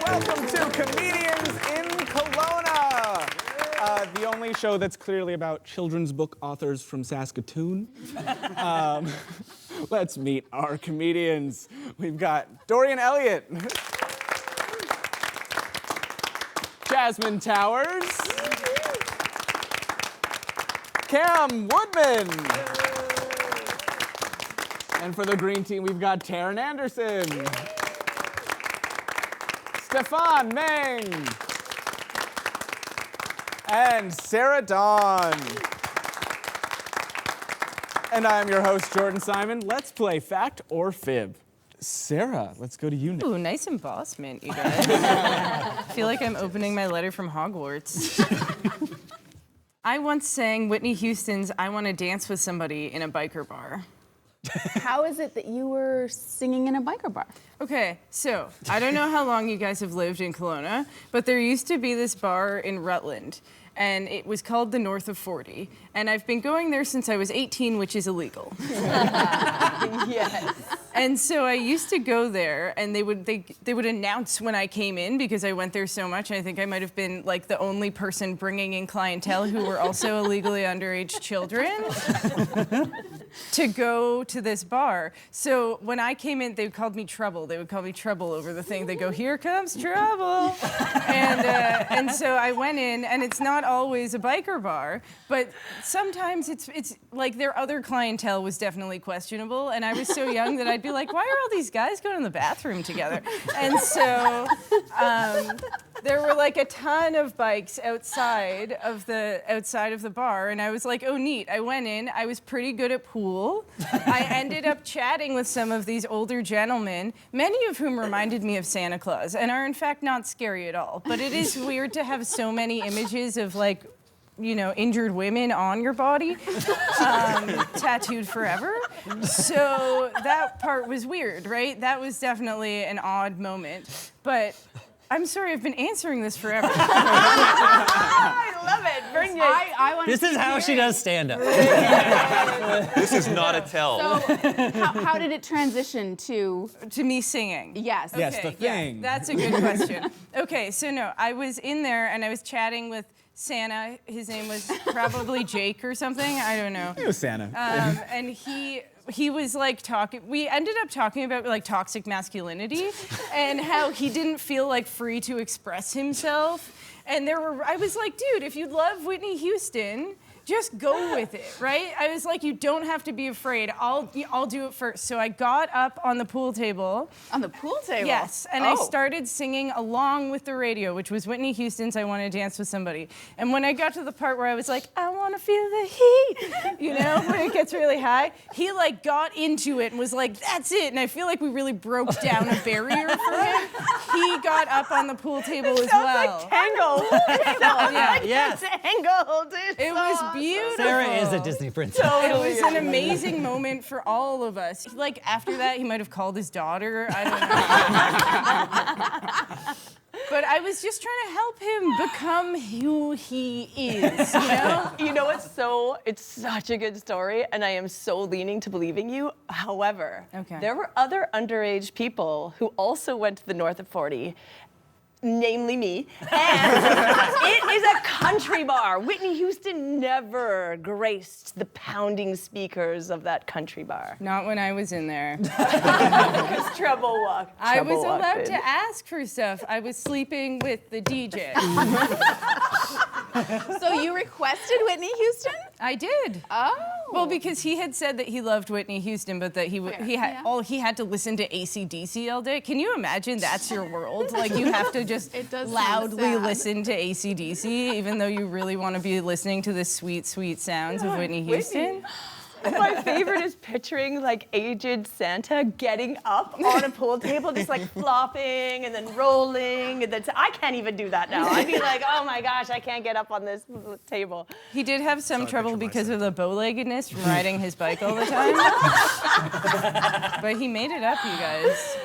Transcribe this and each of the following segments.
Welcome to Comedians in Kelowna, the only show that's clearly about children's book authors from Saskatoon. Let's meet our comedians. We've got Doryan Elliot, Jasmine Towers, Woodman, and for the green team, we've got Taryn Anderson, Stephane Magne, and Sara Dawn. And I'm your host, Jordan Simon. Let's play Fact or Fib. Sarah, let's go to you now. Ooh, nice embossment, you guys. I feel like I'm opening my letter from Hogwarts. I once sang Whitney Houston's I Want to Dance with Somebody in a biker bar. How is it that you were singing in a biker bar? Okay, so I don't know how long you guys have lived in Kelowna, but there used to be this bar in Rutland, and it was called the North of 40. And I've been going there since I was 18, which is illegal. Yes. And so I used to go there, and they would announce when I came in because I went there so much. I think I might have been like the only person bringing in clientele who were also illegally underage children to go to this bar. So when I came in, they called me Trouble. They would call me Trouble over the thing. They go, "Here comes trouble," and so I went in, and it's not always a biker bar, but sometimes it's like their other clientele was definitely questionable, and I was so young that I'd be like, why are all these guys going to the bathroom together? And so there were like a ton of bikes outside of the bar, and I was like, oh neat. I went in, I was pretty good at pool. I ended up chatting with some of these older gentlemen, many of whom reminded me of Santa Claus, and are in fact not scary at all. But it is weird to have so many images of like, you know, injured women on your body, tattooed forever. So that part was weird, right? That was definitely an odd moment. But I'm sorry, I've been answering this forever. I love it. Bring it. I want This is how she does stand-up. This is not a tell. So, how did it transition to me singing? Yes. Yes, Okay, the thing. Yeah, that's a good question. Okay, so no, I was in there and I was chatting with Santa. His name was probably Jake or something. I don't know. It was Santa. And he was like talking. We ended up talking about like toxic masculinity and how he didn't feel like free to express himself. And I was like, dude, if you love Whitney Houston, just go with it, right? I was like, you don't have to be afraid. I'll do it first. So I got up on the pool table. On the pool table? Yes, and I started singing along with the radio, which was Whitney Houston's I Want to Dance with Somebody. And when I got to the part where I was like, I want to feel the heat, you know, when it gets really high, he like got into it and was like, that's it. And I feel like we really broke down a barrier for him. He got up on the pool table as well. Like Tangled. Yeah. Yes. Tangled. It was beautiful. Sarah is a Disney princess. It was an amazing moment for all of us. Like, after that, he might have called his daughter. I don't know. But I was just trying to help him become who he is, you know? You know what's it's such a good story, and I am so leaning to believing you. However, there were other underage people who also went to the North of 40, namely me, and it is a country bar. Whitney Houston never graced the pounding speakers of that country bar. Not when I was in there. Because trouble walked. I was allowed to ask for stuff. I was sleeping with the DJ. So you requested Whitney Houston? I did. Oh. Well, because he had said that he loved Whitney Houston, but that he had to listen to AC/DC all day. Can you imagine that's your world? Like, you have to just loudly listen to AC/DC, even though you really want to be listening to the sweet, sweet sounds of Whitney Houston. My favorite is picturing like aged Santa getting up on a pool table, just like flopping and then rolling, and then I can't even do that now. I'd be like, oh my gosh, I can't get up on this table. He did have some trouble because of the bow-leggedness from riding his bike all the time. But he made it up, you guys.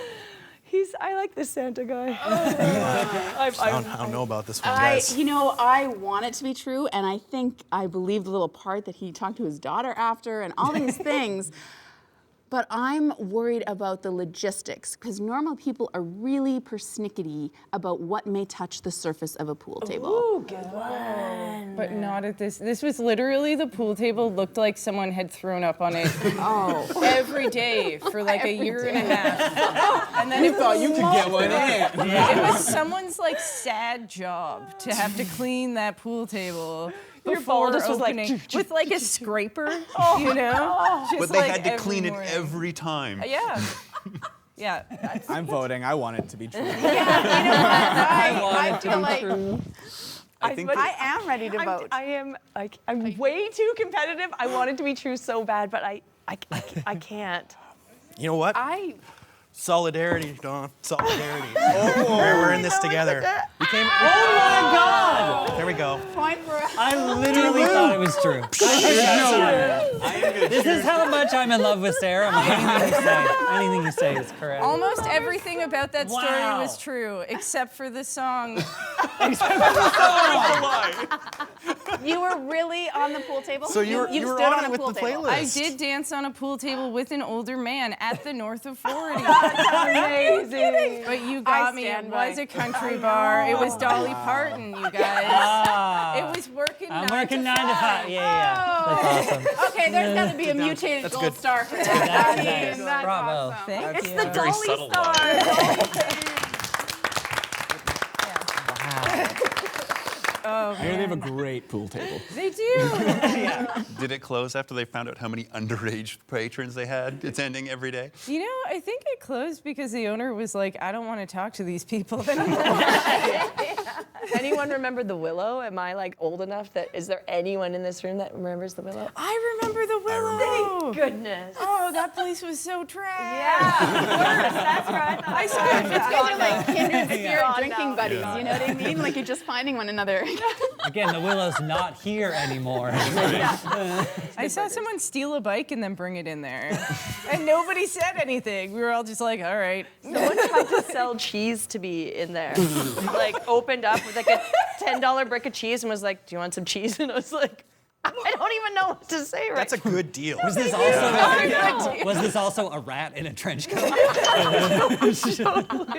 I like this Santa guy. I don't know about this one, guys. You know, I want it to be true, and I think I believe the little part that he talked to his daughter after and all these things. But I'm worried about the logistics because normal people are really persnickety about what may touch the surface of a pool table. Ooh, good one. But not at this. This was literally the pool table looked like someone had thrown up on it every day for like a year and a half. And then You thought you could get one in. it was someone's like sad job to have to clean that pool table. Your ball just was like opening with like a scraper, you know? Just But they like had to every clean it morning. every time. Yeah. Yeah. I'm voting. I want it to be true. I feel like I think I am ready to vote. I'm way too competitive. I want it to be true so bad, but I can't. you know what? Solidarity, Dawn. Solidarity. We're in this together. We came. Oh my God! There we go. Point for us. I literally thought it was true. This is how much I'm in love with Sarah. Anything you say is correct. Almost everything about that story Wow. was true, except for the song. You were really on the pool table? So you were stood on a it with pool the table. playlist. I did dance on a pool table with an older man at the North of 40. Amazing. But you got me. It stand by. was a country bar. It was Dolly Parton, you guys. It was working I'm 9 working to 9 to 5. Yeah. That's awesome. Okay, there's got to be a mutated gold good. star for that. Nice. That's Bravo. awesome. Thank It's you. the Dolly Star. Oh, I hear they have a great pool table. they do. Did it close after they found out how many underage patrons they had attending every day? You know, I think it closed because the owner was like, I don't want to talk to these people anymore. Anyone remember the Willow? Am I like old enough that is there anyone in this room that remembers the Willow? I remember the Willow. Goodness. Oh, that place was so trash. Yeah. That's right. I saw it. You guys are like kindred spirit Yeah. drinking buddies, you know what I mean? Like you're just finding one another. Again, the Willow's not here anymore. I saw someone steal a bike and then bring it in there. And nobody said anything. We were all just like, all right. Someone tried to sell cheese to me in there. Like opened up with like a $10 brick of cheese and was like, do you want some cheese? And I was like, I don't even know what to say right That's a good deal. Was this also a rat in a trench coat?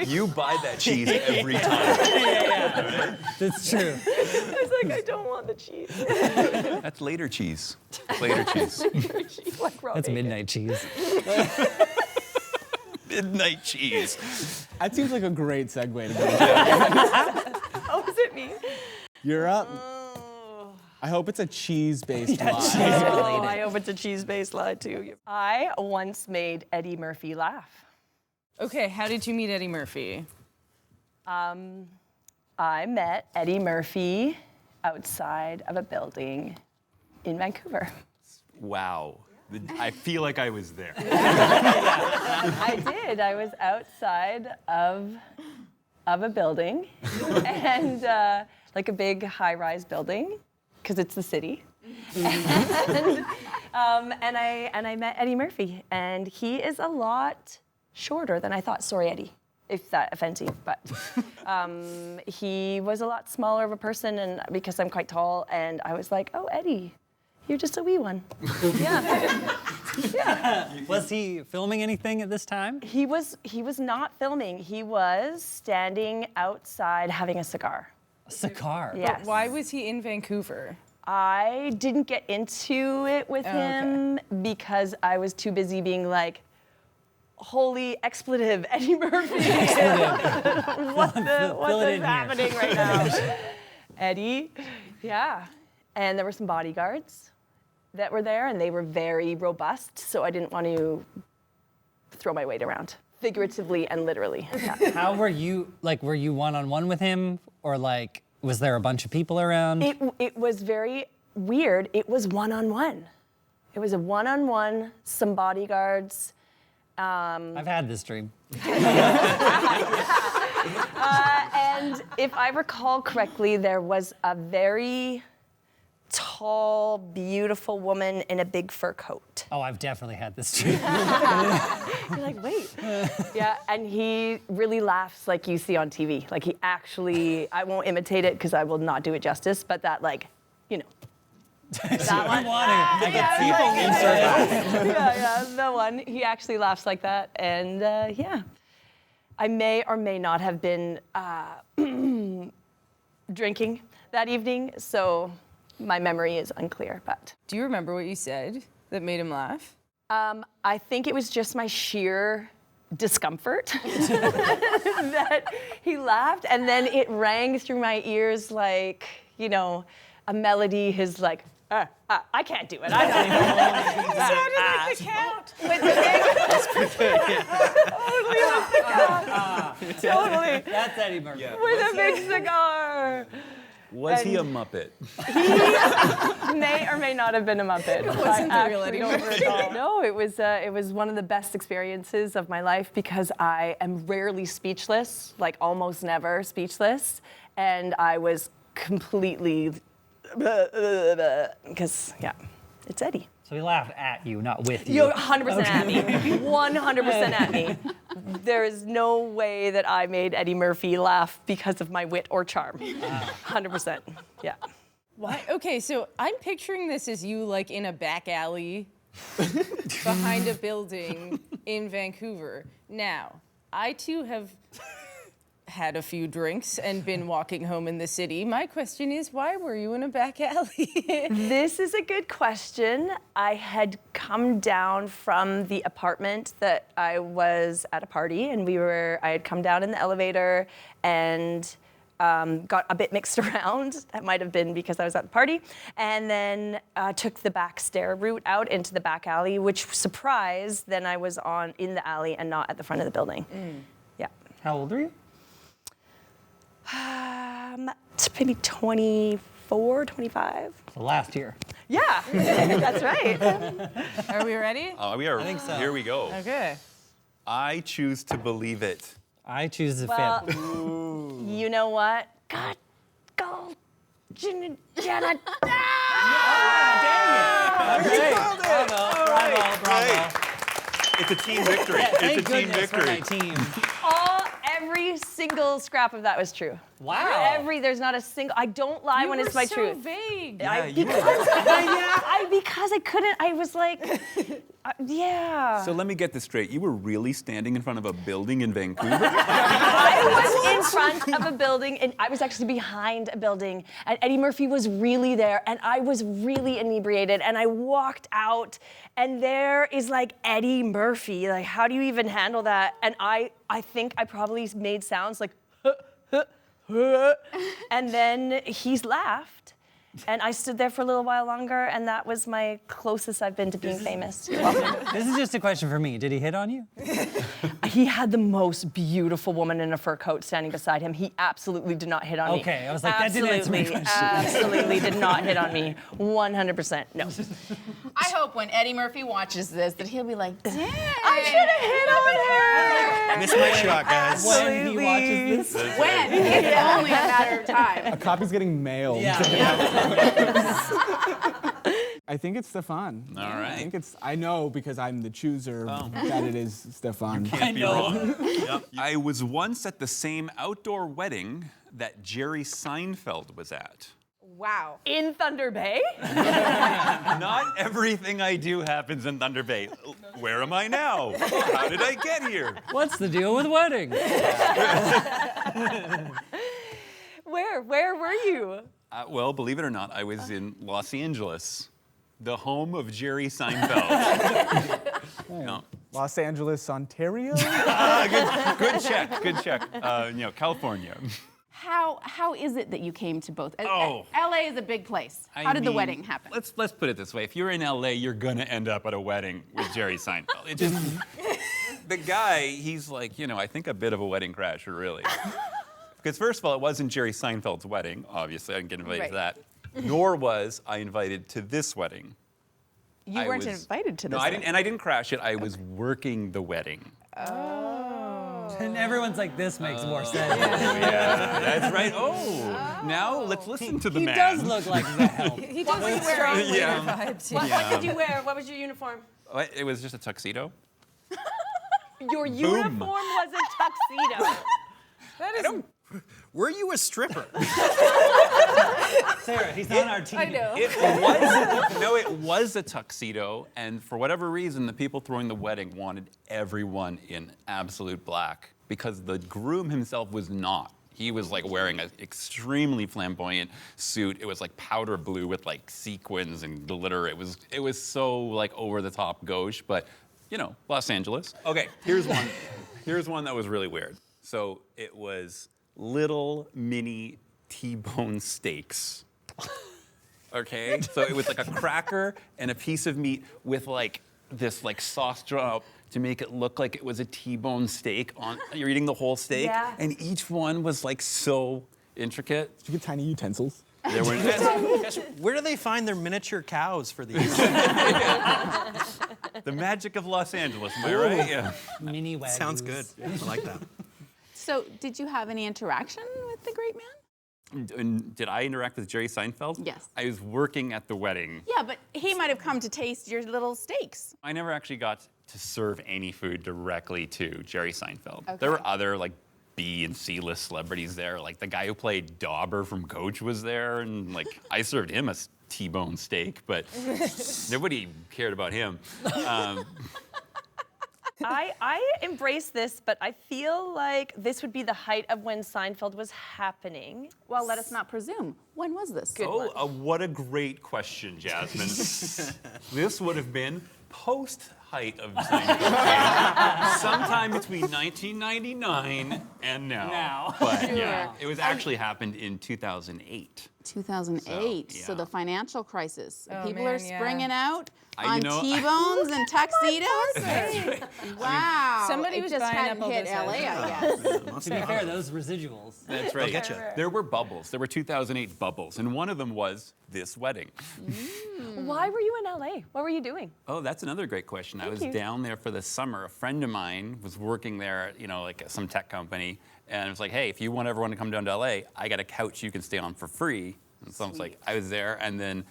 You buy that cheese every time. Yeah. That's true. I was like, I don't want the cheese. That's later cheese. Later cheese. Like raw That's bacon. midnight cheese. Midnight cheese. That seems like a great segue to go. Oh, is it me? You're up. I hope it's a cheese-based lie. Oh, I hope it's a cheese-based lie too. I once made Eddie Murphy laugh. Okay, how did you meet Eddie Murphy? I met Eddie Murphy outside of a building in Vancouver. Wow. I feel like I was there. I did. I was outside of a building, and like a big high-rise building, because it's the city. And I met Eddie Murphy, and he is a lot shorter than I thought. Sorry, Eddie, if that offends you, but he was a lot smaller of a person, and because I'm quite tall, and I was like, oh, Eddie, you're just a wee one. Yeah. Yeah. Was he filming anything at this time? He was not filming. He was standing outside having a cigar. A cigar. Yes. But why was he in Vancouver? I didn't get into it with him because I was too busy being like, holy expletive, Eddie Murphy. what is happening right now? Eddie, yeah. And there were some bodyguards that were there, and they were very robust, so I didn't want to throw my weight around, figuratively and literally. Yeah. How were you, like, were you one-on-one with him, or like, was there a bunch of people around? It was very weird. It was one-on-one. It was a one-on-one, some bodyguards. I've had this dream. And if I recall correctly, there was a very tall, beautiful woman in a big fur coat. Oh, I've definitely had this dream. You're like, wait. Yeah, and he really laughs like you see on TV. Like he actually, I won't imitate it because I will not do it justice, but that like, you know, That one. Yeah, the one. He actually laughs like that, and yeah. I may or may not have been drinking that evening, so my memory is unclear, but. Do you remember what you said that made him laugh? I think it was just my sheer discomfort that he laughed, and then it rang through my ears like, you know, a melody, his like, I can't do it. I don't even know. Sounded like the count. With the big, totally with the count. Totally. That's Eddie Murphy. Yeah. With a big cigar. Was he a Muppet? He may or may not have been a Muppet. Wasn't the real Eddie Murphy. No, it was one of the best experiences of my life because I am rarely speechless, like almost never speechless, and I was completely because yeah, it's Eddie. So he laughed at you, not with you. You're 100% at me. 100% at me. There is no way that I made Eddie Murphy laugh because of my wit or charm. 100%. Yeah. Why? Okay, so I'm picturing this as you like in a back alley behind a building in Vancouver. Now, I too have had a few drinks and been walking home in the city. My question is, why were you in a back alley? This is a good question. I had come down from the apartment that I was at a party, and I had come down in the elevator and got a bit mixed around. That might have been because I was at the party. And then took the back stair route out into the back alley, which, surprise, then I was in the alley and not at the front of the building. Yeah. How old are you? Maybe 24, 25. So last year. Yeah, that's right. Are we ready? We are. I think so. Here we go. Okay. I choose to believe it. I choose the Well, fib. you know what? God, go, Jenna. Bravo. It's a team victory. Thank It's a team goodness for my victory. team. Every single scrap of that was true. Wow. There's not a single. I don't lie You when were it's my so truth. vague. Because I couldn't. I was like, yeah. So let me get this straight. You were really standing in front of a building in Vancouver? I was in front of a building, and I was actually behind a building, and Eddie Murphy was really there, and I was really inebriated, and I walked out, and there is like Eddie Murphy. Like, how do you even handle that? And I think I probably made sounds like, and then he's laughed. And I stood there for a little while longer, and that was my closest I've been to being famous. You're welcome. This is just a question for me. Did he hit on you? He had the most beautiful woman in a fur coat standing beside him. He absolutely did not hit on me. Okay, I was like, that didn't answer my question. Absolutely did not hit on me. 100%, no. I hope when Eddie Murphy watches this that he'll be like, damn. I should have hit on her. Missed my shot, guys. When he watches this. When? It's only a matter of time. A copy's getting mailed. Yeah. I think it's Stephane. All right. I know because I'm the chooser that it is Stephane. Can't be wrong. Yep. I was once at the same outdoor wedding that Jerry Seinfeld was at. Wow. In Thunder Bay? Not everything I do happens in Thunder Bay. Where am I now? How did I get here? What's the deal with weddings? Where were you? Well, believe it or not, I was in Los Angeles, the home of Jerry Seinfeld. No. Los Angeles, Ontario? Good check. California. How is it that you came to both? Oh. LA is a big place. How did the wedding happen? Let's put it this way. If you're in LA, you're gonna end up at a wedding with Jerry Seinfeld. It just the guy, he's like, I think a bit of a wedding crasher, really. Because first of all, it wasn't Jerry Seinfeld's wedding, obviously. I didn't get invited to that. Nor was I invited to this wedding. You weren't invited to this. No, I didn't crash it. I was working the wedding. And everyone's like, this makes more sense. Yeah, that's right. Now let's listen to the man. He does look like the help. He does look strong leader vibes. What did you wear? What was your uniform? It was just a tuxedo. Your uniform was a tuxedo. That is Were you a stripper? Sarah, he's on our team. I know. It was a tuxedo, and for whatever reason, the people throwing the wedding wanted everyone in absolute black because the groom himself was not. He was like wearing an extremely flamboyant suit. It was like powder blue with like sequins and glitter. It was so like over the top gauche, but you know, Los Angeles. Okay, here's one. Here's one that was really weird. So it was little mini T-bone steaks. Okay, so it was like a cracker and a piece of meat with like this like sauce drop to make it look like it was a T-bone steak. You're eating the whole steak, and each one was like so intricate. Did you get tiny utensils? There were Where do they find their miniature cows for these? the magic of Los Angeles, am I right? Yeah. Mini wagyus. Sounds good. I like that. So, did you have any interaction with the great man? And did I interact with Jerry Seinfeld? Yes. I was working at the wedding. Yeah, but he might have come to taste your little steaks. I never actually got to serve any food directly to Jerry Seinfeld. Okay. There were other like B and C list celebrities there. Like the guy who played Dauber from Coach was there, and like I served him a T-bone steak, but nobody cared about him. I embrace this, but I feel like this would be the height of when Seinfeld was happening. Well, let us not presume. When was this? What a great question, Jasmine. This would have been post-height of Seinfeld. Sometime between 1999 and now. But yeah, it was actually happened in 2008. 2008. So, So yeah. the financial crisis. Oh, People man, are springing out I- on you know, T-bones and tuxedos. Wow. Somebody it was just buying hadn't up all hit those LA, I houses. guess. To be fair, those residuals. That's right. get you. There were bubbles. There were 2008 bubbles, and one of them was this wedding. Why were you in LA? What were you doing? Oh, that's another great question. I was you. down there for the summer. A friend of mine was working there, you know, like at some tech company, and it was like, hey, if you want everyone to come down to LA, I got a couch you can stay on for free. And so I was like, I was there, and then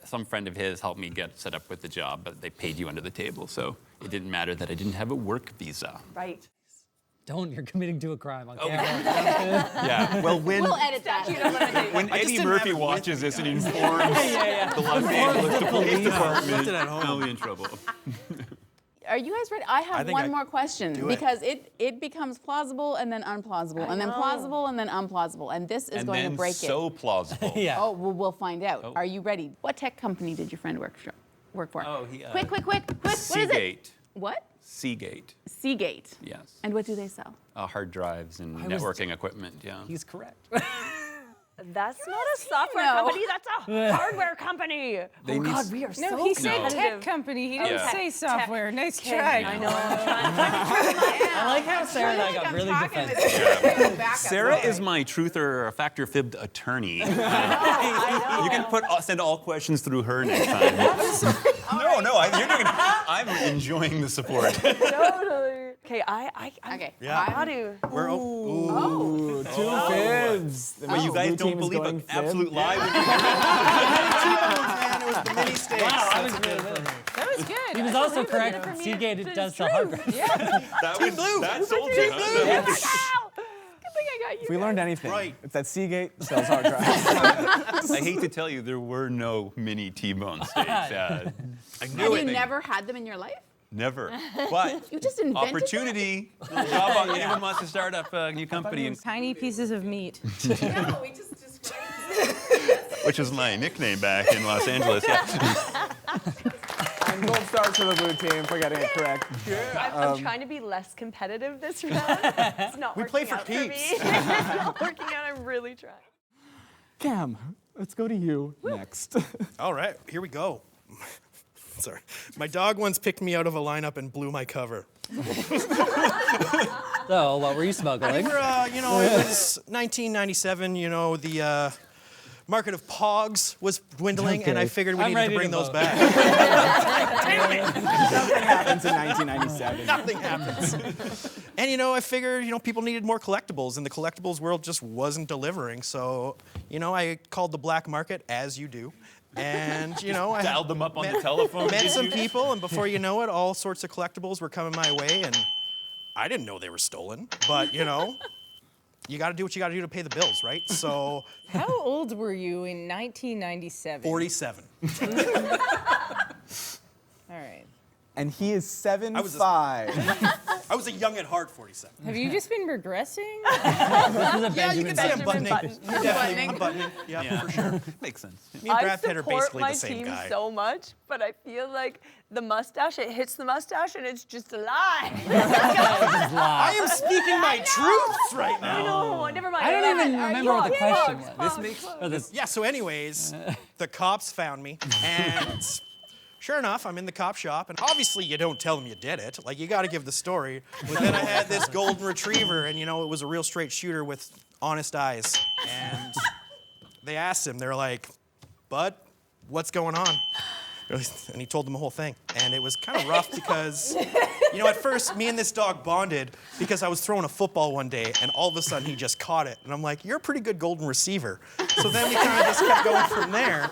some friend of his helped me get set up with the job, but they paid you under the table, so it didn't matter that I didn't have a work visa. Right. Don't, you're committing to a crime on camera. Yeah, well, when We'll edit that. when I just Eddie didn't Murphy have it watches this and informs the Los Angeles Police Department, I'll be in trouble. Are you guys ready? I have think one more question Do it. because it becomes plausible and then unplausible and then plausible and then unplausible, and this is And going then to break so it. plausible. Yeah. Oh, well, we'll find out. Are you ready? What tech company did your friend work for? Oh, he, quick! What is it? Seagate. What? Seagate, Seagate. yes. And what do they sell? Hard drives and was- networking equipment, yeah. He's correct. That's not a software No. company, that's a hardware company. They Oh need God, s- we are No, so he said competitive. tech company. He didn't Yeah. say software. Nice Okay, try. I know, I'm trying. I like how Sarah and I got really defensive. Sarah is my truth or Fact-or-Fib attorney. You can send all questions through her next time. You're doing. I'm enjoying the support. Totally. Okay, I Okay. Yeah. got to. We're Ooh, two fibs. But you guys don't believe an absolute lie when you man, it was the mini steaks. Wow, I That's was good. good. That was good. He was also correct. Seagate it does sell hard drives. that sold you. Huh? Good thing I got you. If we learned anything, Right. it's that Seagate sells hard drives. I hate to tell you, there were no mini T-bone steaks. I knew Have it. you never had them in your life? Never. But You just invented opportunity. Little job on anyone wants to start up a new company, and, Tiny pieces of meat. No, we just which is my nickname back in Los Angeles. Yeah. And gold stars for the blue team for getting it correct. I'm trying to be less competitive this round. It's not working play for out for me. keeps. It's not working out. I'm really trying. Cam, let's go to you next. All right, here we go. Sorry. My dog once picked me out of a lineup and blew my cover. So, what were you smuggling? It was 1997, the market of pogs was dwindling, and I Okay. figured we I'm needed to ready bring to those vote. back. Nothing happens in 1997. Nothing happens. And, I figured, people needed more collectibles, and the collectibles world just wasn't delivering. So, I called the black market, as you do. And, I Dialed them up on the telephone. met did some you? people, and before you know it, all sorts of collectibles were coming my way, and I didn't know they were stolen. But, you got to do what you got to do to pay the bills, right? So. How old were you in 1997? 47. All right. And he is 7'5". I was a young at heart 47. Have you just been regressing? Yeah, you can say I'm buttoning. Button. You're definitely unbuttoning. Yeah, for sure. Makes sense. Yeah. Me and I Brad Pitt are support basically my the same team guy. so much, but I feel like the mustache, it hits the mustache and it's just a lie. I am speaking my truths right now. No, never mind. I don't even remember what the question was. This makes Or this- Yeah, so anyways, the cops found me, and sure enough, I'm in the cop shop, and obviously you don't tell them you did it. Like, you gotta give the story. But then I had this golden retriever, and it was a real straight shooter with honest eyes. And they asked him, they're like, "Bud, what's going on?" And he told them the whole thing. And it was kind of rough because, at first, me and this dog bonded because I was throwing a football one day, and all of a sudden he just caught it. And I'm like, "You're a pretty good golden receiver." So then we kind of just kept going from there.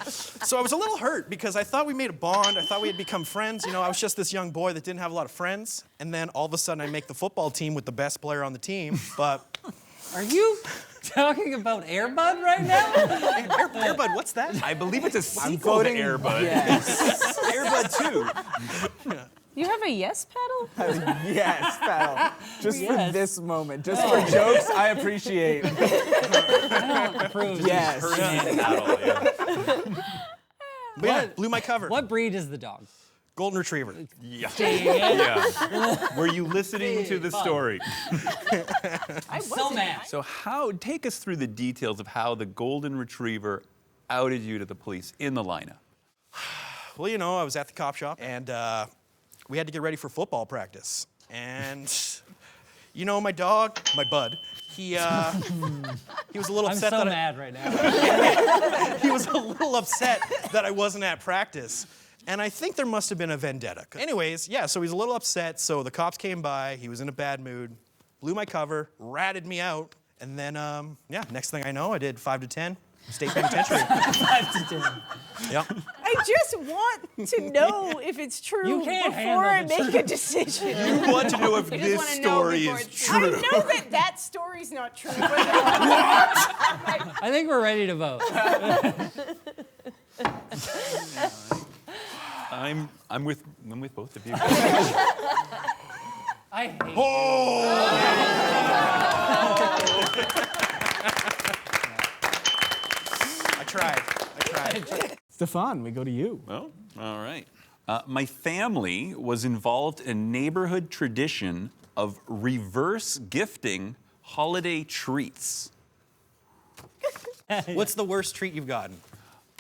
So I was a little hurt because I thought we made a bond. I thought we had become friends. I was just this young boy that didn't have a lot of friends. And then all of a sudden I make the football team with the best player on the team. But Are you talking about Air Bud right now? Air Bud, what's that? I believe it's a sequel to Air Bud. Yes. Air Bud 2. You have a yes pedal? Yes, pal. Just for Yes. this moment. Just for jokes, I appreciate. I don't approve. Yes. Battle, yeah. But yeah, blew my cover. What breed is the dog? Golden retriever. Yeah. Dang it. Yeah. Were you listening to the story? I'm so mad. So take us through the details of how the golden retriever outed you to the police in the lineup. Well, I was at the cop shop, and we had to get ready for football practice. And, my dog, my Bud, he was a little I'm upset so that mad right now. he was a little upset that I wasn't at practice. And I think there must have been a vendetta. Anyways, yeah, so he's a little upset. So the cops came by. He was in a bad mood, blew my cover, ratted me out. And then, next thing I know, I did 5 to 10, state penitentiary. 5 to 10. Yep. I just want to know if it's true You can't before I handle the make a decision. You want to know if this wanna know story before is it's I true. know that story's not true. But I think we're ready to vote. I'm with both of you. I hate I tried. Stephane, we go to you. Well, all right. My family was involved in a neighborhood tradition of reverse gifting holiday treats. What's the worst treat you've gotten?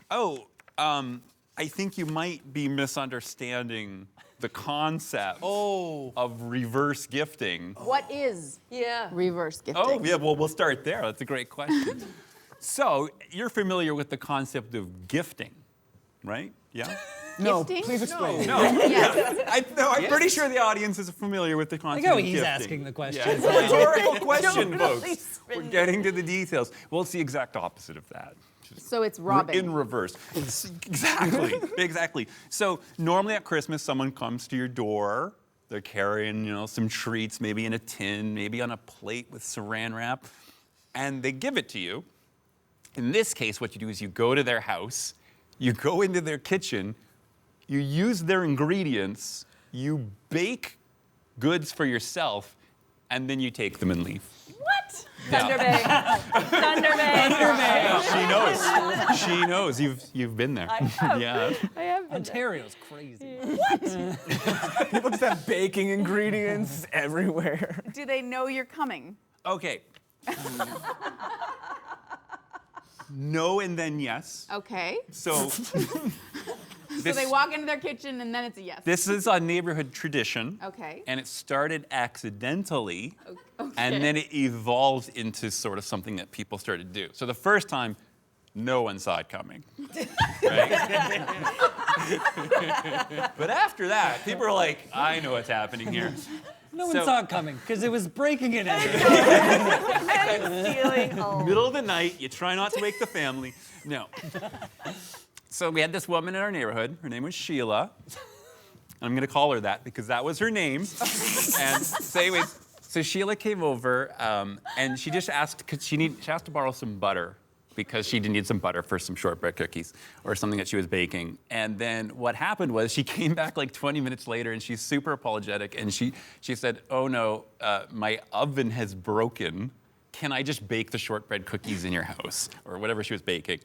Oh, I think you might be misunderstanding the concept of reverse gifting. What is reverse gifting? Oh, yeah, well, we'll start there. That's a great question. So, you're familiar with the concept of gifting, right? Yeah? No, Gifting? please explain. No. Yes. I'm pretty sure the audience is familiar with the I concept go, of he's gifting. asking the question. Yeah, it's a rhetorical question, Don't folks. really spin We're getting to the details. Well, it's the exact opposite of that. So it's robbing. In reverse. Exactly. Exactly. So normally at Christmas, someone comes to your door. They're carrying, some treats, maybe in a tin, maybe on a plate with saran wrap, and they give it to you. In this case, what you do is you go to their house, you go into their kitchen, you use their ingredients, you bake goods for yourself, and then you take them and leave. What? Yeah. Thunderbang. She knows. You've been there. I have. Yeah. I have been Ontario's crazy. People just have baking ingredients everywhere. Do they know you're coming? Okay. No and then yes. Okay. So So they walk into their kitchen and then it's a yes. this is a neighborhood tradition. Okay. And it started accidentally, Okay. and then it evolved into sort of something that people started to do. So the first time, no one saw it coming. Right? But after that, people were like, I know what's happening here. No one So- saw it coming because it was breaking it. I'm feeling old. Middle of the night, you try not to wake the family. No. So we had this woman in our neighborhood. Her name was Sheila. I'm going to call her that because that was her name. And so anyways, So Sheila came over, and she just asked, she asked to borrow some butter because she did need some butter for some shortbread cookies or something that she was baking. And then what happened was she came back like 20 minutes later, and she's super apologetic, and she said, "Oh no, my oven has broken. Can I just bake the shortbread cookies in your house?" Or whatever she was baking.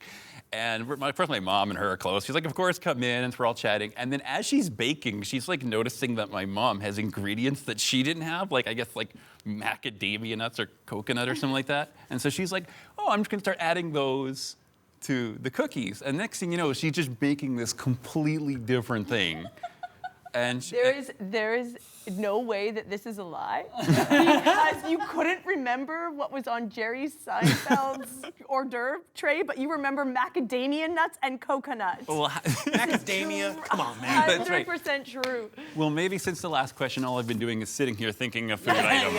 And first my mom and her are close. She's like, "Of course, come in," and we're all chatting. And then as she's baking, she's like noticing that my mom has ingredients that she didn't have, like I guess like macadamia nuts or coconut or something like that. And so she's like, "Oh, I'm just gonna start adding those to the cookies." And next thing you know, she's just baking this completely different thing. And there is no way that this is a lie because you couldn't remember what was on Jerry Seinfeld's hors d'oeuvre tray, but you remember macadamia nuts and coconut. well, Macadamia, come on, man. That's right. 100% true. well, maybe since the last question, all I've been doing is sitting here thinking of food items.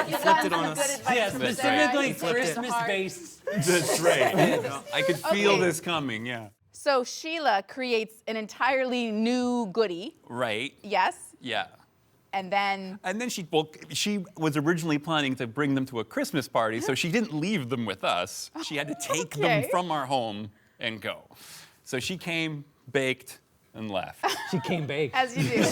You flipped it on us. Yeah, specifically Right. Christmas-based. That's right. I could feel this coming, yeah. So Sheila creates an entirely new goodie. Right, Yes. yeah. And then And then she was originally planning to bring them to a Christmas party, so she didn't leave them with us. She had to take them Okay. from our home and go. So she came, baked, and left. She came baked. as you do.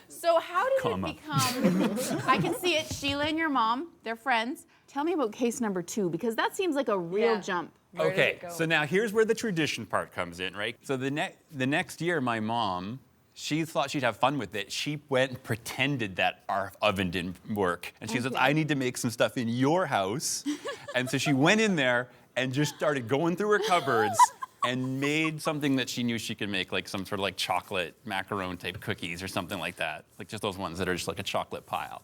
So how did Comma. it become? I can see it. Sheila and your mom, they're friends. Tell me about case number 2 because that seems like a real Yeah. jump. Where did Okay, it go? so now here's where the tradition part comes in, right? So the next year, my mom, she thought she'd have fun with it. She went and pretended that our oven didn't work. And she says, "I need to make some stuff in your house." And so she went in there and just started going through her cupboards and made something that she knew she could make, like some sort of like chocolate macaron type cookies or something like that. Like just those ones that are just like a chocolate pile.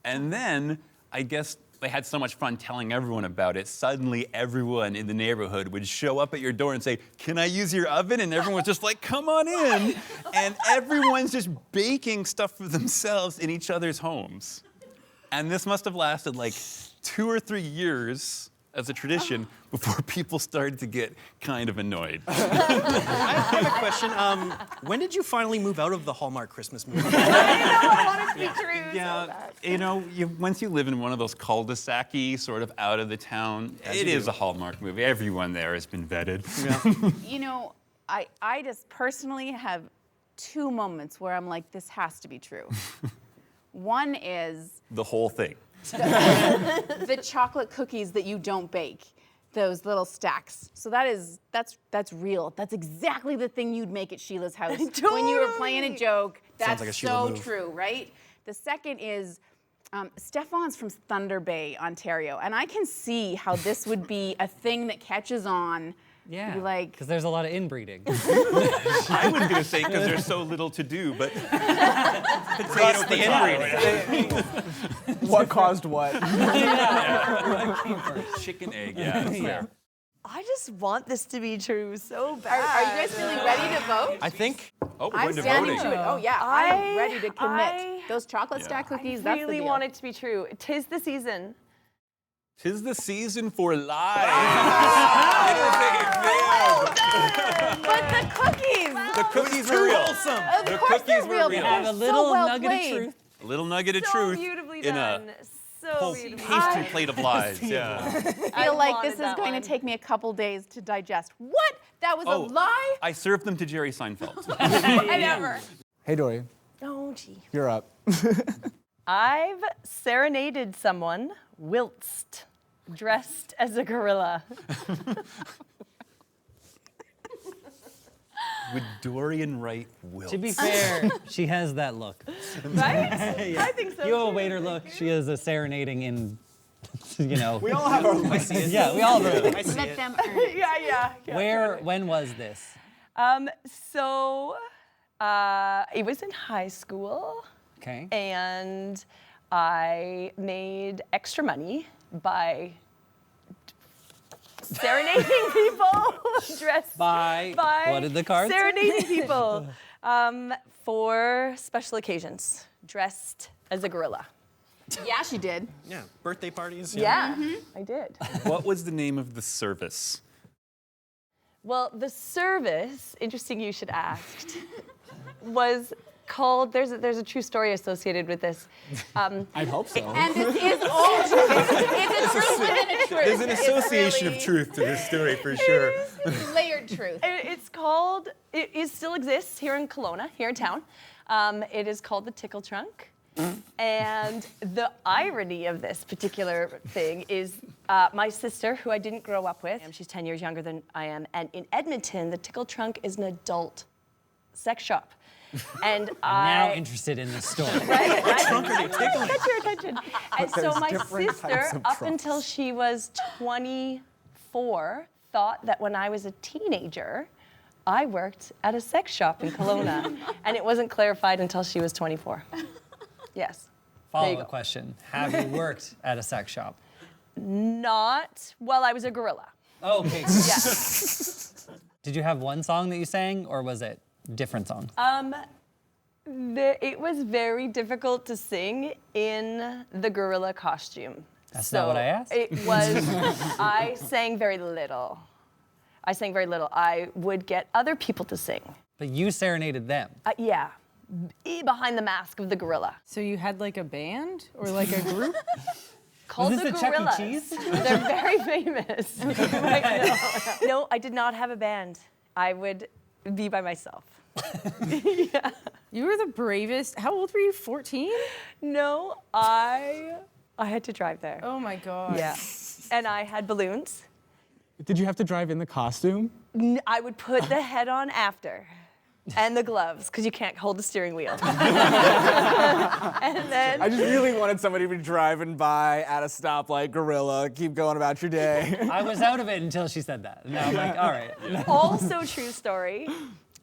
And then I guess they had so much fun telling everyone about it, suddenly everyone in the neighborhood would show up at your door and say, "Can I use your oven?" And everyone was just like, "Come on in." And everyone's just baking stuff for themselves in each other's homes. And this must have lasted like 2 or 3 years as a tradition before people started to get kind of annoyed. I have a question. When did you finally move out of the Hallmark Christmas movie? I want it to be true. Yeah, you know, once you live in one of those cul-de-sac-y, sort of out of the town, it is a Hallmark movie. Everyone there has been vetted. You know, I just personally have 2 moments where I'm like, this has to be true. One is The whole thing. the chocolate cookies that you don't bake, those little stacks. So that's real. That's exactly the thing you'd make at Sheila's house when you were playing a joke. That's like a Sheila so move. true, right? The second is Stephane's from Thunder Bay, Ontario, and I can see how this would be a thing that catches on. Yeah, You're like, because there's a lot of inbreeding. I wasn't going to say because there's so little to do, but Plus the inbreeding. What caused what? chicken egg, yeah. That's fair. I just want this to be true so are bad. you guys feeling ready to vote? I think. Oh, we're I'm going to standing voting. to it. Oh yeah, I'm I- ready to commit. I- Those chocolate stack cookies, I that's the really deal. want it to be true. 'Tis the season. 'Tis the season for live. It is a But the cookies! The cookies were real. Of The course they're cookies were real. real. They're Have a so little well nugget played. of truth. A little nugget of So truth beautifully in done. a So whole beautifully pastry done. plate of lies. Yeah. I feel like wanted this is that going one. to take me a couple days to digest. What? That was Oh. a lie? I served them to Jerry Seinfeld. Never. Hey, Doryan, Oh, gee. you're up. I've serenaded someone whilst dressed as a gorilla. Would Doryan write Wilt? To be fair, she has that look. Right? I think so. You have a too. waiter look. She is a serenading in, you know. We all have our Yeah, we all have a I see Let it. them earn it. Yeah. Where, when was this? So it was in high school, Okay. and I made extra money by serenading people dressed By, what did the card say? serenading people for special occasions, dressed as a gorilla. Yeah, she did. Yeah, birthday parties. Yeah, I did. What was the name of the service? Well, the service, interesting you should ask, was called, there's a true story associated with this. I hope so. And this is all true. It's a truth within a truth. There's an It's association really of truth to this story for sure. layered truth. It's called, still exists here in Kelowna, here in town. It is called the Tickle Trunk. And the irony of this particular thing is my sister, who I didn't grow up with, she's 10 years younger than I am, and in Edmonton, the Tickle Trunk is an adult sex shop. And Now interested in this story. Right? Get your attention. And so my different sister, types of up trunks. until she was 24, thought that when I was a teenager, I worked at a sex shop in Kelowna. And it wasn't clarified until she was 24. Yes. There you Follow-up go. question. Have you worked at a sex shop? Not while I was a gorilla. Oh, okay. Yes. Did you have one song that you sang, or was it different songs? It was very difficult to sing in the gorilla costume. That's not what I asked. It was, I sang very little. I would get other people to sing. But you serenaded them. Yeah, behind the mask of the gorilla. So you had like a band or like a group? Called Was the this a Chuck E. Gorillas. Cheese? They're very famous. Like, no, I did not have a band. I would be by myself. Yeah. You were the bravest. How old were you? 14? No, I had to drive there. Oh my God. Yeah. And I had balloons. Did you have to drive in the costume? I would put the head on after. And the gloves, because you can't hold the steering wheel. And then I just really wanted somebody to be driving by at a stoplight, gorilla, keep going about your day. I was out of it until she said that. And now I'm like, all right. also true story,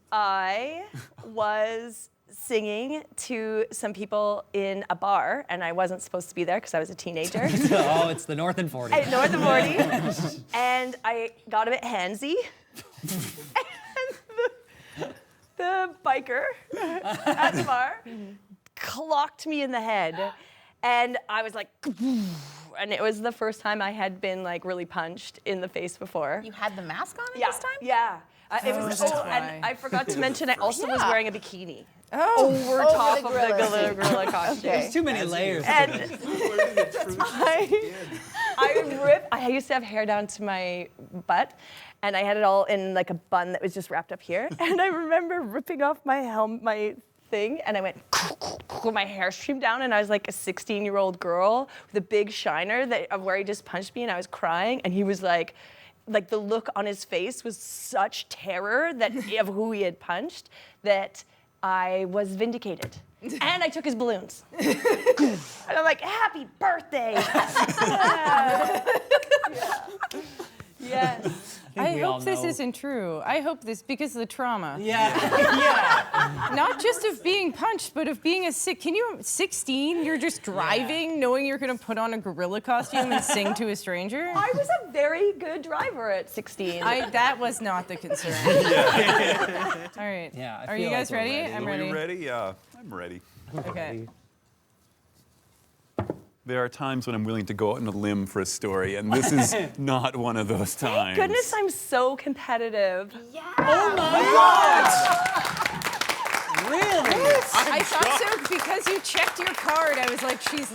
I was singing to some people in a bar, and I wasn't supposed to be there because I was a teenager. Oh, it's the North and 40. At North of 40. And I got a bit handsy. And the biker at the bar clocked me in the head. And I was like, and it was the first time I had been like really punched in the face before. You had the mask on at Yeah, this time? yeah. It was, that's and why. I forgot to mention I also was wearing a bikini Oh. over top of the gorilla costume. There's too many layers. And I used to have hair down to my butt, and I had it all in like a bun that was just wrapped up here. And I remember ripping off my thing, and I went with my hair streamed down, and I was like a 16-year-old girl with a big shiner of where he just punched me, and I was crying, and he was like the look on his face was such terror of who he had punched that I was vindicated. And I took his balloons. And I'm like, happy birthday. Yes. I we all hope this know. isn't true. I hope this, because of the trauma. Yeah. Not just of being punched, but of being 16, you're just driving, knowing you're gonna put on a gorilla costume and sing to a stranger? I was a very good driver at 16. That was not the concern. All right. Yeah, I Are feel you guys like we're ready? ready. I'm Are ready. we ready? Yeah, I'm ready. Okay. There are times when I'm willing to go out on a limb for a story, and this is not one of those times. Goodness, I'm so competitive. Yeah. Really? I thought so because you checked your card. I was like, she's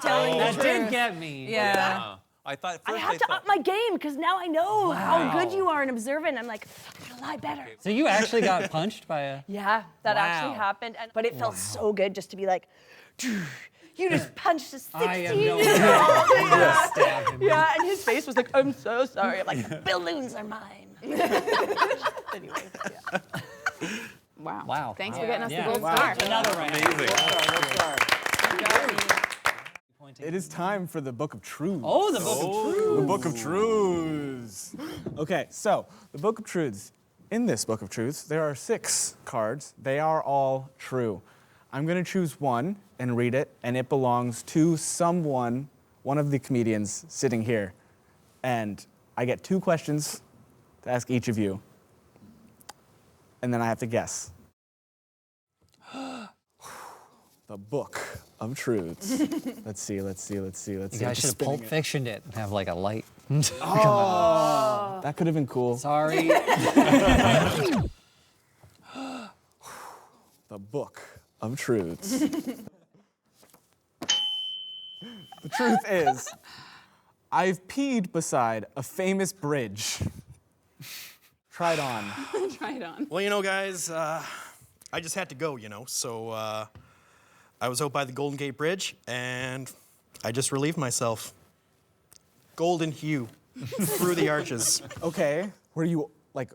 telling the That truth. did get me. Yeah. I thought I first have to up my game because now I know how good you are and observant. I'm like, I gotta lie better. So you actually got punched by a... Yeah, that actually Wow. happened. But it felt so good just to be like, you just punched a I am 16-year-old. no stab him. Yeah, and his face was like, I'm so sorry. I'm like, balloons are mine. Anyway, yeah. Wow. Wow. Thanks for getting us Yeah. the gold Wow. star. Another round. Amazing. It is time for the Book of Truths. Oh, the Book of Truth. The Book of Truths. Okay, so the Book of Truths. In this Book of Truths, there are 6 cards. They are all true. I'm going to choose one and read it, and it belongs to someone, one of the comedians sitting here. And I get 2 questions to ask each of you, and then I have to guess. The Book of Truths. Let's see. You Just guys should have spinning Pulp it. Fictioned it and have like a light. That could have been cool. Sorry. The Book of truths. The truth is, I've peed beside a famous bridge. Try it on. Try it on. Well, you know, guys, I just had to go, you know, so I was out by the Golden Gate Bridge, and I just relieved myself. Golden hue through the arches. Okay, were you like,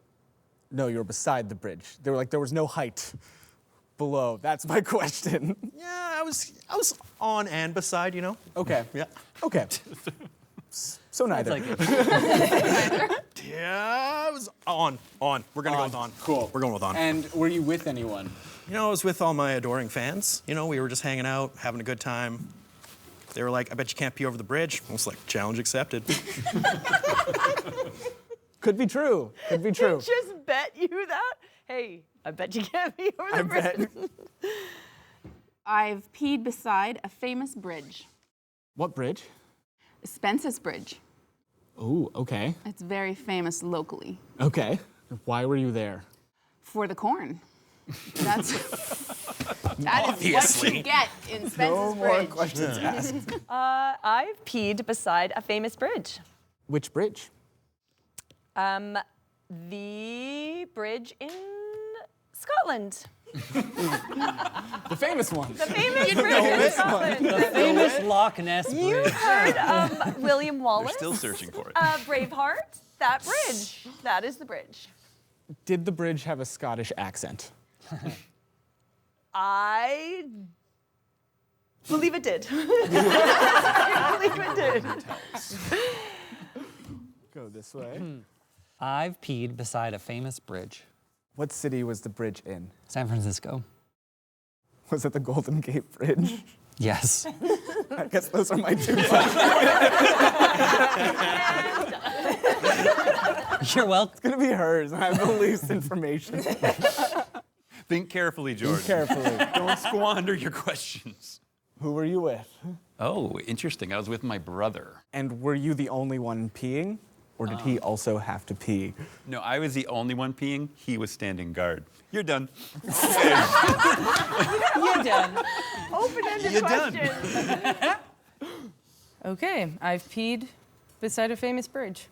no, you were beside the bridge. They were like, there was no height below. That's my question. Yeah, I was on and beside, you know. Okay. Yeah. Okay. So neither. Yeah, I was on. We're gonna go with on. Cool. We're going with on. And were you with anyone? You know, I was with all my adoring fans. You know, we were just hanging out, having a good time. They were like, I bet you can't pee over the bridge. I was like, challenge accepted. Could be true. Could be true. Just bet you that? Hey, I bet you can't be over the bridge. I've peed beside a famous bridge. What bridge? Spence's Bridge. Ooh, okay. It's very famous locally. Okay. Why were you there? For the corn. That is what you get in Spence's No more Bridge. questions asked. I've peed beside a famous bridge. Which bridge? The bridge in Scotland. The famous one. The famous bridge in Scotland. Famous Loch Ness You Bridge. heard of William Wallace? Still searching for it. Braveheart. That bridge. That is the bridge. Did the bridge have a Scottish accent? I believe it did. I believe it did. Go this way. I've peed beside a famous bridge. What city was the bridge in? San Francisco. Was it the Golden Gate Bridge? Yes. I guess those are my two questions. You're welcome. It's gonna be hers. I have the least information. Think carefully, George. Carefully. Don't squander your questions. Who were you with? Oh, interesting. I was with my brother. And were you the only one peeing? Or did he also have to pee? No, I was the only one peeing. He was standing guard. You're done. You're done. Open-ended You're done. question. Okay, I've peed beside a famous bridge.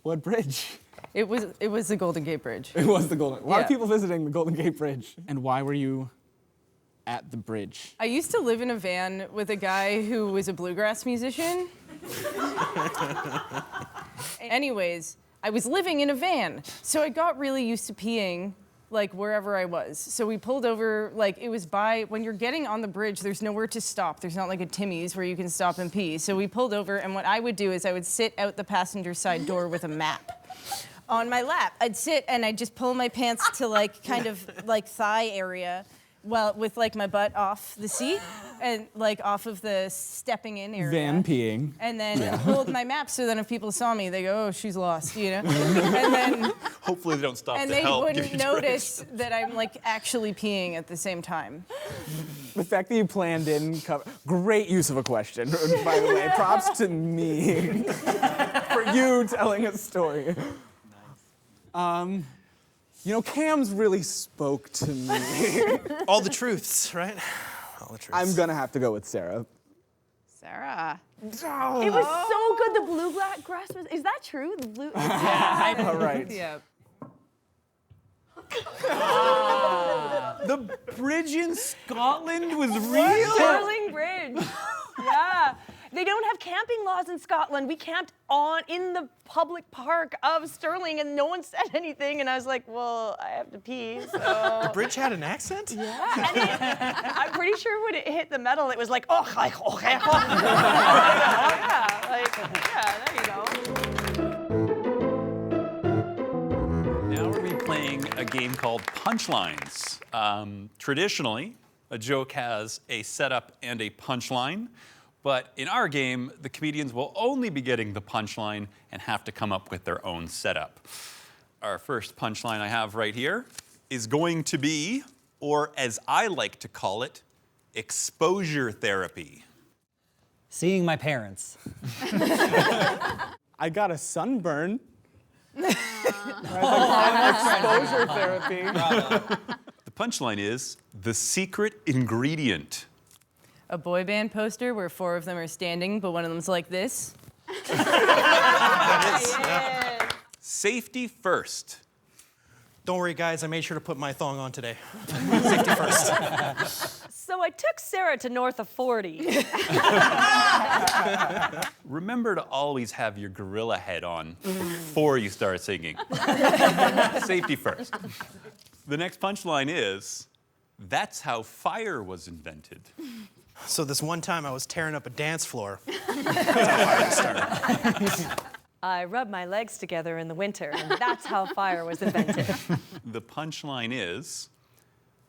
What bridge? It was the Golden Gate Bridge. It was the Golden. A lot of Yeah. people visiting the Golden Gate Bridge. And why were you at the bridge? I used to live in a van with a guy who was a bluegrass musician. Anyways, I was living in a van, so I got really used to peeing like wherever I was. So we pulled over, like it was when you're getting on the bridge, there's nowhere to stop. There's not like a Timmy's where you can stop and pee. So we pulled over, and what I would do is I would sit out the passenger side door with a map on my lap. I'd sit and I'd just pull my pants to like kind of like thigh area, with like my butt off the seat and like off of the stepping in area. Van peeing. And then hold my map so then if people saw me, they go, oh, she's lost, you know? And then Hopefully they don't stop and to they help. wouldn't give you notice that I'm like actually peeing at the same time. The fact that you planned in, great use of a question, by the way. Props to me for you telling a story. You know, Cam's really spoke to me. All the truths, right? All the truths. I'm gonna have to go with Sarah. Sarah. It was so good. The bluegrass was. Is that true? The blue. All right. Yeah. The bridge in Scotland was real? Stirling Bridge. Yeah. They don't have camping laws in Scotland. We camped in the public park of Stirling, and no one said anything. And I was like, well, I have to pee, so. The bridge had an accent? Yeah, and I'm pretty sure when it hit the metal, it was like, oh, like, oh, yeah, there you go. Now we're playing a game called Punchlines. Traditionally, a joke has a setup and a punchline. But in our game, the comedians will only be getting the punchline and have to come up with their own setup. Our first punchline I have right here is going to be, or as I like to call it, exposure therapy. Seeing my parents. I got a sunburn. Exposure therapy. The punchline is the secret ingredient. A boy band poster where 4 of them are standing, but one of them's like this. Safety first. Don't worry, guys. I made sure to put my thong on today. Safety first. So I took Sarah to north of 40. Remember to always have your gorilla head on before you start singing. Safety first. The next punchline is, that's how fire was invented. So this one time I was tearing up a dance floor. That's how fire started. I rubbed my legs together in the winter, and that's how fire was invented. The punchline is,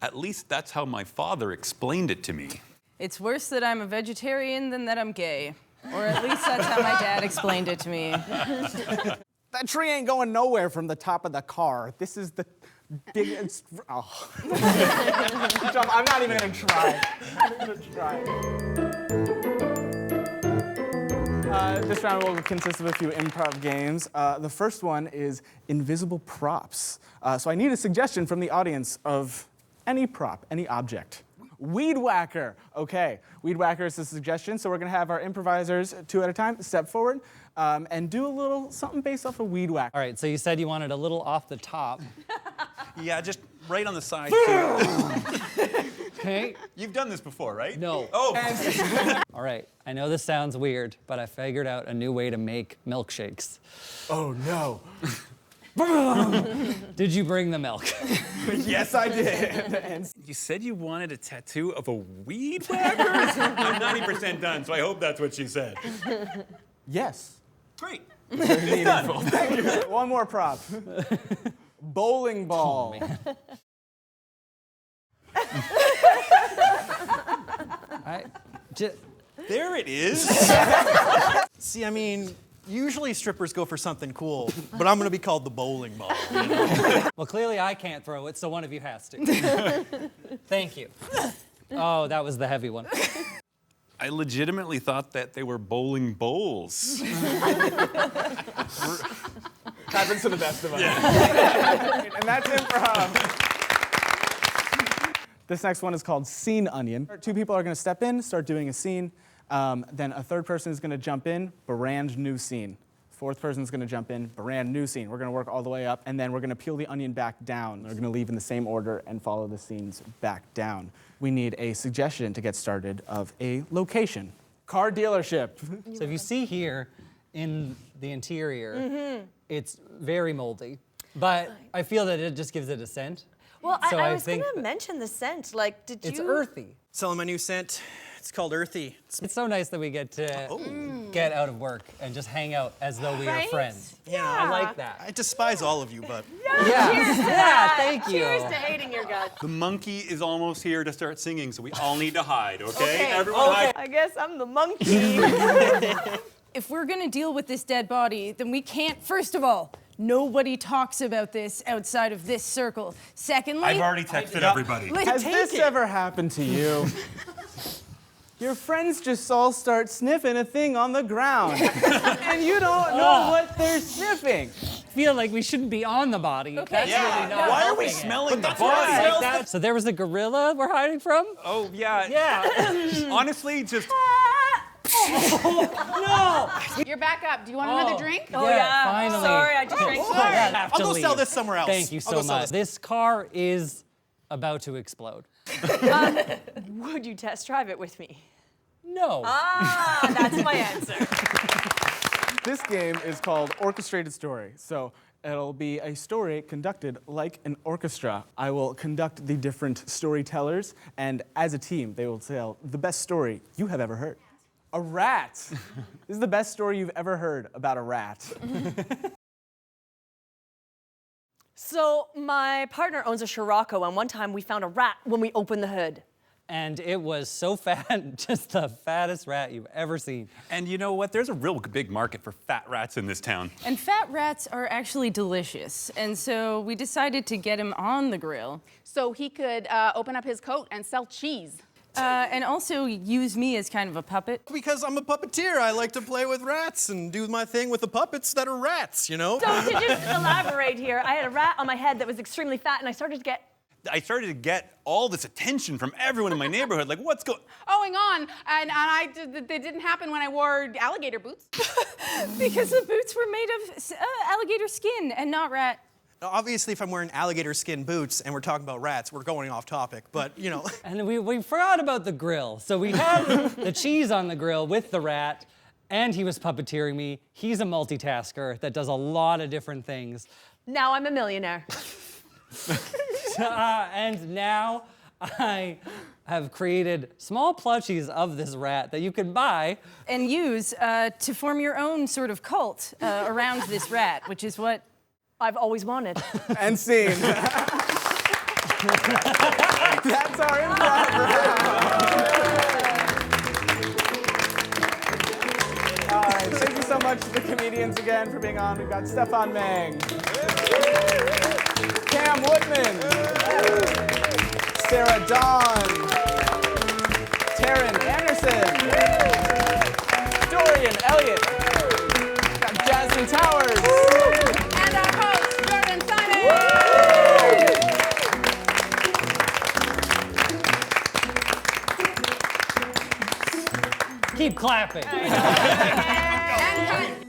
at least that's how my father explained it to me. It's worse that I'm a vegetarian than that I'm gay. Or at least that's how my dad explained it to me. That tree ain't going nowhere from the top of the car. This is the biggest. Oh. I'm not even gonna try. This round will consist of a few improv games. The first one is invisible props. So I need a suggestion from the audience of any prop, any object. Weed whacker. Okay, weed whacker is a suggestion. So we're gonna have our improvisers 2 at a time step forward and do a little something based off of weed whacker. All right, so you said you wanted a little off the top. Yeah, just right on the side, too. Okay. You've done this before, right? No. Oh. All right, I know this sounds weird, but I figured out a new way to make milkshakes. Oh no. Did you bring the milk? Yes, I did. And You said you wanted a tattoo of a weed whacker? I'm 90% done, so I hope that's what she said. yes. Great. It's done. Thank you. One more prop. Bowling ball. There it is. See, I mean, usually strippers go for something cool, but I'm gonna be called the bowling ball. Well, clearly I can't throw it, so one of you has to. Thank you. Oh, that was the heavy one. I legitimately thought that they were bowling bowls. Happens to the best of us. Yeah. And that's improv. This next one is called Scene Onion. 2 people are going to step in, start doing a scene. Then a 3rd person is going to jump in, brand new scene. 4th person is going to jump in, brand new scene. We're going to work all the way up, and then we're going to peel the onion back down. We're going to leave in the same order and follow the scenes back down. We need a suggestion to get started of a location. Car dealership. So if you see here in the interior, it's very moldy, but I feel that it just gives it a scent. Well, So I I was think gonna mention the scent. Like, did you? It's earthy. Selling my new scent. It's called Earthy. It's so nice that we get to get out of work and just hang out as though we are Right? friends. Yeah. I like that. I despise all of you, but Yeah, thank you. Cheers to hating your guts. The monkey is almost here to start singing, so we all need to hide, okay? Everyone hide. I guess I'm the monkey. If we're gonna deal with this dead body, then we can't, first of all, nobody talks about this outside of this circle. Secondly, I've already texted everybody. Has this ever happened to you? Your friends just all start sniffing a thing on the ground, and you don't know what they're sniffing. Feel like we shouldn't be on the body. That's really not Why are we helping it. smelling the Like body? that. So there was a gorilla we're hiding from? Oh, yeah. Yeah. Honestly, just You're back up. Do you want another drink? Oh yeah. Finally. Sorry, I just drank. Have I'll to go sell leave. this somewhere else. Thank you I'll go so sell much. This car is about to explode. Would you test drive it with me? No. Ah, that's my answer. This game is called Orchestrated Story. So it'll be a story conducted like an orchestra. I will conduct the different storytellers, and as a team, they will tell the best story you have ever heard. A rat. This is the best story you've ever heard about a rat. So my partner owns a Scirocco, and one time we found a rat when we opened the hood. And it was so fat, just the fattest rat you've ever seen. And you know what? There's a real big market for fat rats in this town. and fat rats are actually delicious. And so we decided to get him on the grill. So he could open up his coat and sell cheese. And also use me as kind of a puppet. Because I'm a puppeteer. I like to play with rats and do my thing with the puppets that are rats, you know? So to just elaborate here, I had a rat on my head that was extremely fat, and I started to get I started to get all this attention from everyone in my neighborhood. Like, what's going? Going on, and it didn't happen when I wore alligator boots. Because the boots were made of alligator skin and not rat. Now, obviously, if I'm wearing alligator skin boots and we're talking about rats, we're going off topic, but you know. And we forgot about the grill. So we had the cheese on the grill with the rat, and he was puppeteering me. He's a multitasker that does a lot of different things. Now I'm a millionaire. And now I have created small plushies of this rat that you can buy. And use to form your own sort of cult around this rat, which is what I've always wanted. And scene. That's our improv round. All right, thank you so much to the comedians again for being on. We've got Stephane Magne, Cam Woodman, Sara Dawn, Taryn Anderson, Doryan Elliot, got Jasmine Towers. And our host, Jordan Simon. Keep clapping. And